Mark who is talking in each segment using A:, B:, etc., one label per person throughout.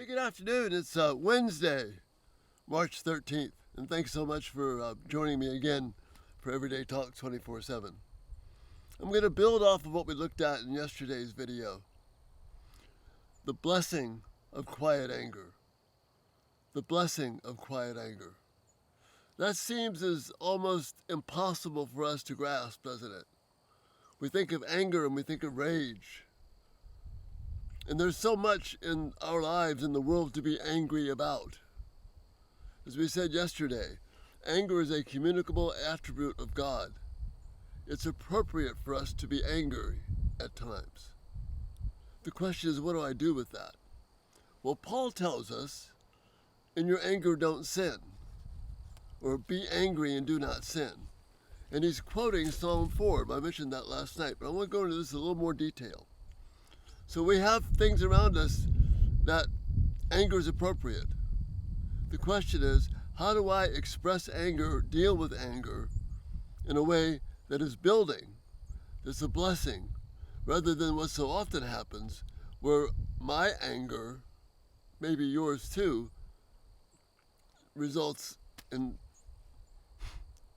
A: Hey, good afternoon. It's Wednesday, March 13th, and thanks so much for joining me again for Everyday Talk 24/7. I'm going to build off of what we looked at in yesterday's video. The blessing of quiet anger. The blessing of quiet anger. That seems as almost impossible for us to grasp, doesn't it? We think of anger and we think of rage. And there's so much in our lives, in the world, to be angry about. As we said yesterday, anger is a communicable attribute of God. It's appropriate for us to be angry at times. The question is, what do I do with that? Well, Paul tells us, in your anger don't sin, or be angry and do not sin. And he's quoting Psalm 4. I mentioned that last night, but I want to go into this in a little more detail. So we have things around us that anger is appropriate. The question is, how do I express anger, deal with anger in a way that is building, that's a blessing, rather than what so often happens, where my anger, maybe yours too, results in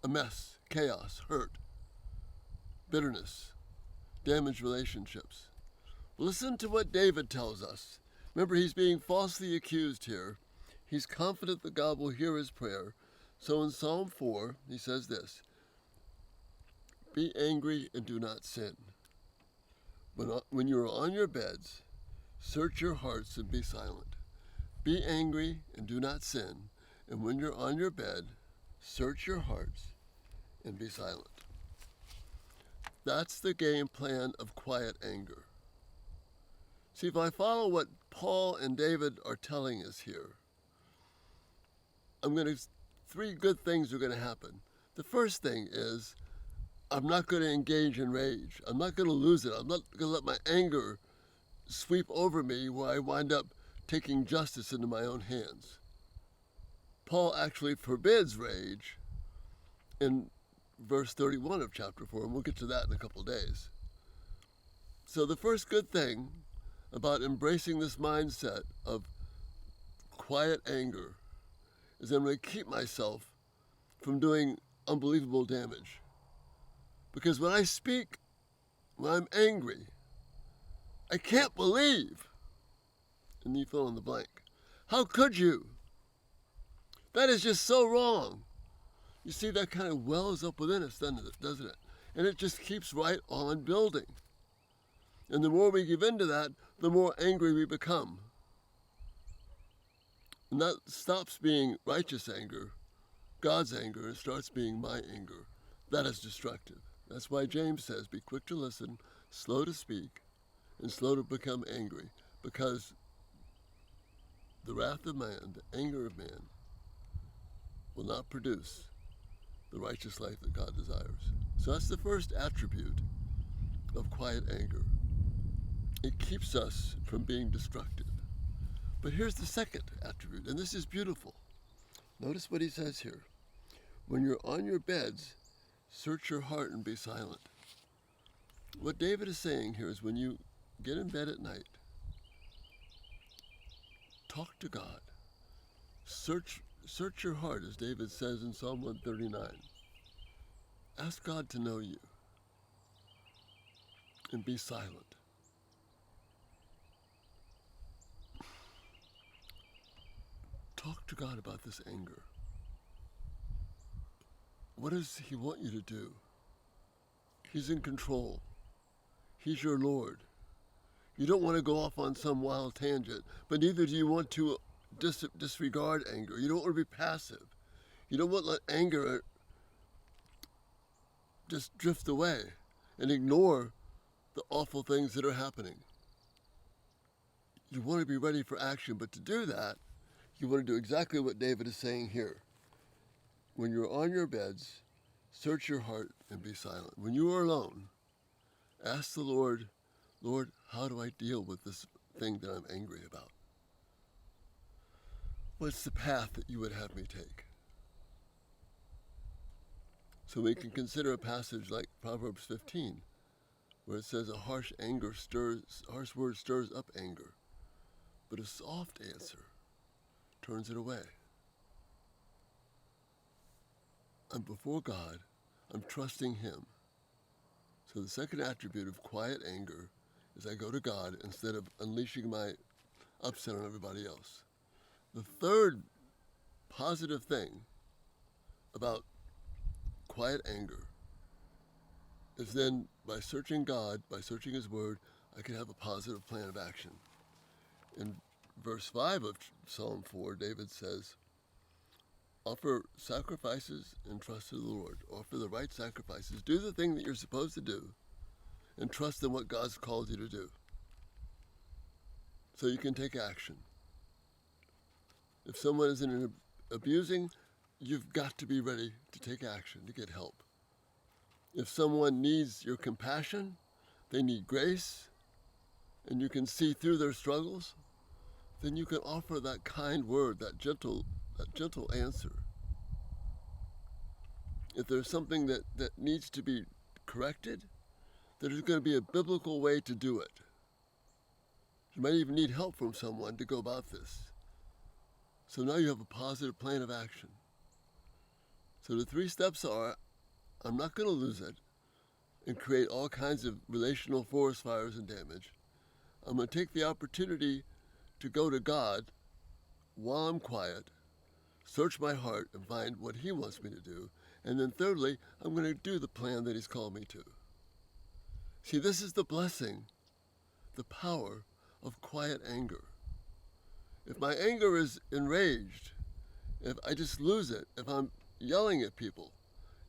A: a mess, chaos, hurt, bitterness, damaged relationships. Listen to what David tells us. Remember, he's being falsely accused here. He's confident that God will hear his prayer. So in Psalm 4, he says this, be angry and do not sin. When you are on your beds, search your hearts and be silent. Be angry and do not sin. And when you're on your bed, search your hearts and be silent. That's the game plan of quiet anger. See, if I follow what Paul and David are telling us here, three good things are going to happen. The first thing is, I'm not going to engage in rage. I'm not going to lose it. I'm not going to let my anger sweep over me where I wind up taking justice into my own hands. Paul actually forbids rage in verse 31 of chapter 4, and we'll get to that in a couple of days. So the first good thing about embracing this mindset of quiet anger is I'm going to keep myself from doing unbelievable damage. Because when I speak, when I'm angry, I can't believe, and you fill in the blank. How could you? That is just so wrong. You see, that kind of wells up within us, doesn't it? And it just keeps right on building. And the more we give into that, the more angry we become. And that stops being righteous anger, God's anger, and starts being my anger. That is destructive. That's why James says, be quick to listen, slow to speak, and slow to become angry. Because the wrath of man, the anger of man, will not produce the righteous life that God desires. So that's the first attribute of quiet anger. It keeps us from being destructive. But here's the second attribute, and this is beautiful. Notice what he says here. When you're on your beds, search your heart and be silent. What David is saying here is when you get in bed at night, talk to God. Search your heart, as David says in Psalm 139. Ask God to know you and be silent. Talk to God about this anger. What does he want you to do? He's in control. He's your Lord. You don't want to go off on some wild tangent, but neither do you want to disregard anger. You don't want to be passive. You don't want to let anger just drift away and ignore the awful things that are happening. You want to be ready for action, but to do that, you want to do exactly what David is saying here. When you're on your beds, search your heart and be silent. When you are alone, ask the Lord, Lord, how do I deal with this thing that I'm angry about? What's the path that you would have me take? So we can consider a passage like Proverbs 15, where it says a harsh word stirs up anger, But a soft answer turns it away. I'm before God. I'm trusting Him. So the second attribute of quiet anger is I go to God instead of unleashing my upset on everybody else. The third positive thing about quiet anger is then by searching God, by searching His Word, I can have a positive plan of action. In verse 5 of Psalm 4, David says, offer sacrifices and trust in the Lord. Offer the right sacrifices. Do the thing that you're supposed to do and trust in what God's called you to do so you can take action. If someone is abusing, you've got to be ready to take action, to get help. If someone needs your compassion, they need grace, and you can see through their struggles, then you can offer that kind word, that gentle answer. If there's something that needs to be corrected, there's going to be a biblical way to do it. You might even need help from someone to go about this. So now you have a positive plan of action. So the 3 steps are, I'm not going to lose it and create all kinds of relational forest fires and damage. I'm going to take the opportunity to go to God while I'm quiet, search my heart and find what He wants me to do. And then thirdly, I'm going to do the plan that He's called me to. See, this is the blessing, the power of quiet anger. If my anger is enraged, if I just lose it, if I'm yelling at people,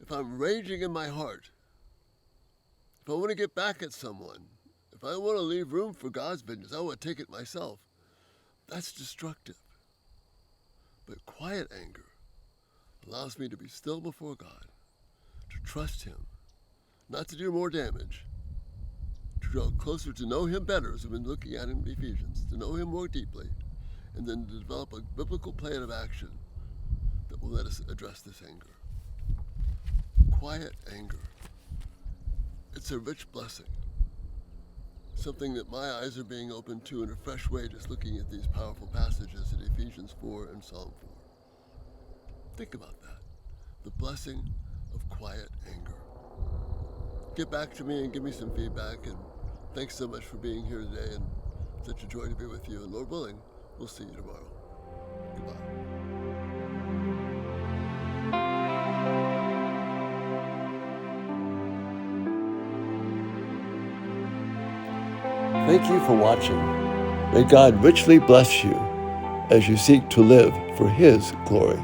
A: if I'm raging in my heart, if I want to get back at someone, if I want to leave room for God's vengeance, I want to take it myself, that's destructive. But quiet anger allows me to be still before God, to trust Him, not to do more damage, to draw closer to know Him better, as we've been looking at in Ephesians, to know Him more deeply, and then to develop a biblical plan of action that will let us address this anger. Quiet anger. It's a rich blessing. Something that my eyes are being opened to in a fresh way just looking at these powerful passages in Ephesians 4 and Psalm 4. Think about that. The blessing of quiet anger. Get back to me and give me some feedback, and thanks so much for being here today, and such a joy to be with you, and Lord willing, we'll see you tomorrow. Goodbye. Thank you for watching. May God richly bless you as you seek to live for His glory.